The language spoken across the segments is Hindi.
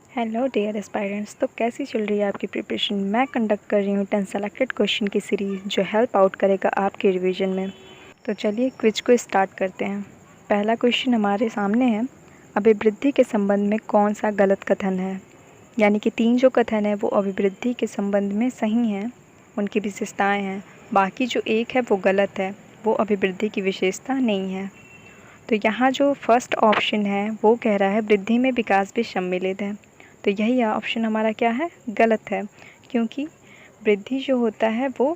Hello dear aspirants. तो कैसी चल रही है आपकी प्रिपरेशन। मैं कंडक्ट कर रही हूँ 10 सेलेक्टेड क्वेश्चन की सीरीज़ जो हेल्प आउट करेगा आपके रिवीजन में। तो चलिए क्विज को स्टार्ट करते हैं। पहला क्वेश्चन हमारे सामने है, अभिवृद्धि के संबंध में कौन सा गलत कथन है। यानी कि 3 जो कथन है वो अभिवृद्धि के संबंध में सही हैं, उनकी विशेषताएँ हैं। बाकी जो एक है वो गलत है, वो अभिवृद्धि की विशेषता नहीं है। तो यहाँ जो फर्स्ट ऑप्शन है वो कह रहा है वृद्धि में विकास भी सम्मिलित है। तो यही ऑप्शन हमारा क्या है, गलत है, क्योंकि वृद्धि जो होता है वो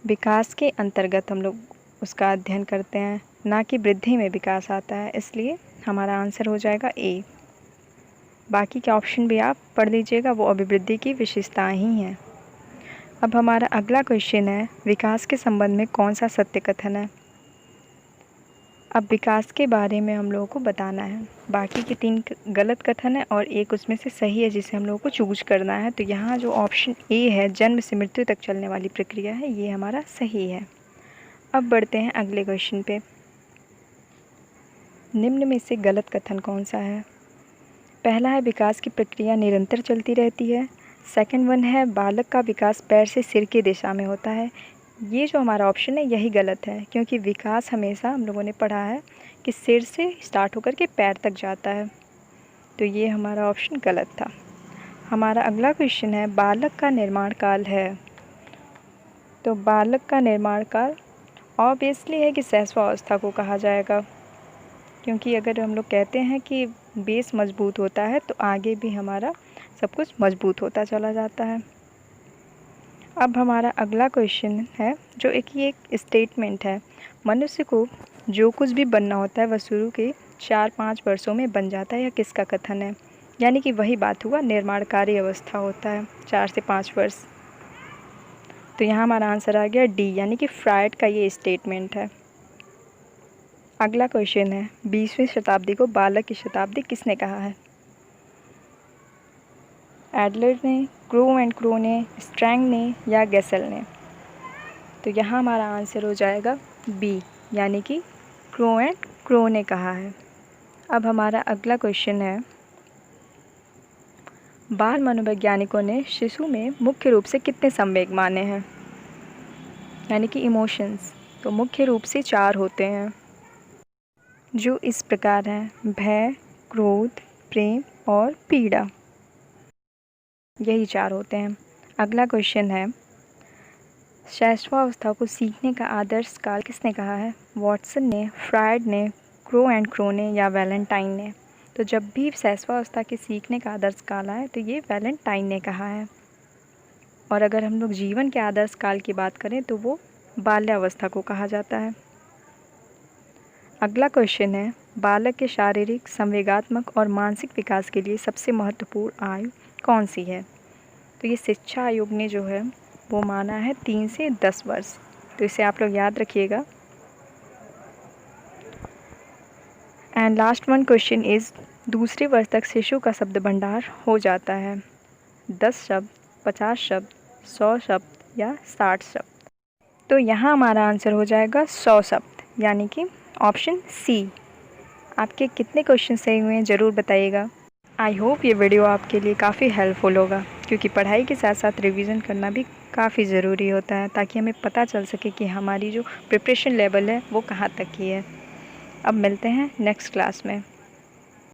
विकास के अंतर्गत हम लोग उसका अध्ययन करते हैं, ना कि वृद्धि में विकास आता है। इसलिए हमारा आंसर हो जाएगा ए। बाकी के ऑप्शन भी आप पढ़ लीजिएगा, वो अभिवृद्धि की विशेषताएं ही हैं। अब हमारा अगला क्वेश्चन है, विकास के संबंध में कौन सा सत्य कथन है। अब विकास के बारे में हम लोगों को बताना है। बाकी के 3 गलत कथन है और एक उसमें से सही है जिसे हम लोगों को चूज करना है। तो यहाँ जो ऑप्शन ए है, जन्म से मृत्यु तक चलने वाली प्रक्रिया है, ये हमारा सही है। अब बढ़ते हैं अगले क्वेश्चन पे। निम्न में से गलत कथन कौन सा है। पहला है विकास की प्रक्रिया निरंतर चलती रहती है। सेकंड वन है बालक का विकास पैर से सिर की दिशा में होता है। ये जो हमारा ऑप्शन है यही गलत है, क्योंकि विकास हमेशा हम लोगों ने पढ़ा है कि सिर से स्टार्ट होकर के पैर तक जाता है। तो ये हमारा ऑप्शन गलत था। हमारा अगला क्वेश्चन है, बालक का निर्माण काल है। तो बालक का निर्माण काल ऑब्वियसली है कि शैशवावस्था को कहा जाएगा, क्योंकि अगर हम लोग कहते हैं कि बेस मजबूत होता है तो आगे भी हमारा सब कुछ मजबूत होता चला जाता है। अब हमारा अगला क्वेश्चन है, जो ये एक स्टेटमेंट है, मनुष्य को जो कुछ भी बनना होता है वह शुरू के 4-5 वर्षों में बन जाता है। यह किसका कथन है। यानी कि वही बात हुआ, निर्माणकारी अवस्था होता है 4 से 5 वर्ष। तो यहाँ हमारा आंसर आ गया डी, यानी कि फ्रायड का ये स्टेटमेंट है। अगला क्वेश्चन है, 20वीं शताब्दी को बालक की शताब्दी किसने कहा है। एडलर ने, क्रो एंड क्रो ने, स्ट्रैंग ने या गैसल ने। तो यहाँ हमारा आंसर हो जाएगा बी, यानी कि क्रो एंड क्रो ने कहा है। अब हमारा अगला क्वेश्चन है, बाल मनोवैज्ञानिकों ने शिशु में मुख्य रूप से कितने संवेग माने हैं, यानी कि इमोशंस। तो मुख्य रूप से 4 होते हैं, जो इस प्रकार हैं, भय, क्रोध, प्रेम और पीड़ा। यही 4 होते हैं। अगला क्वेश्चन है, शैशवावस्था को सीखने का आदर्श काल किसने कहा है। वॉटसन ने, फ्रायड ने, क्रो एंड क्रो ने या वैलेंटाइन ने। तो जब भी शैशवावस्था के सीखने का आदर्श काल आए तो ये वैलेंटाइन ने कहा है। और अगर हम लोग जीवन के आदर्श काल की बात करें तो वो बाल्यावस्था को कहा जाता है। अगला क्वेश्चन है, बालक के शारीरिक, संवेगात्मक और मानसिक विकास के लिए सबसे महत्वपूर्ण आयु कौन सी है। तो ये शिक्षा आयोग ने जो है वो माना है 3 से 10 वर्ष। तो इसे आप लोग याद रखिएगा। And last one question is, दूसरे वर्ष तक शिशु का शब्द भंडार हो जाता है 10 शब्द, 50 शब्द, 100 शब्द या 60 शब्द। तो यहाँ हमारा आंसर हो जाएगा 100 शब्द, यानी कि ऑप्शन सी। आपके कितने क्वेश्चन सही हुए हैं ज़रूर बताइएगा। आई होप ये वीडियो आपके लिए काफ़ी हेल्पफुल होगा, क्योंकि पढ़ाई के साथ साथ रिवीजन करना भी काफ़ी ज़रूरी होता है, ताकि हमें पता चल सके कि हमारी जो प्रिपरेशन लेवल है वो कहाँ तक की है। अब मिलते हैं नेक्स्ट क्लास में।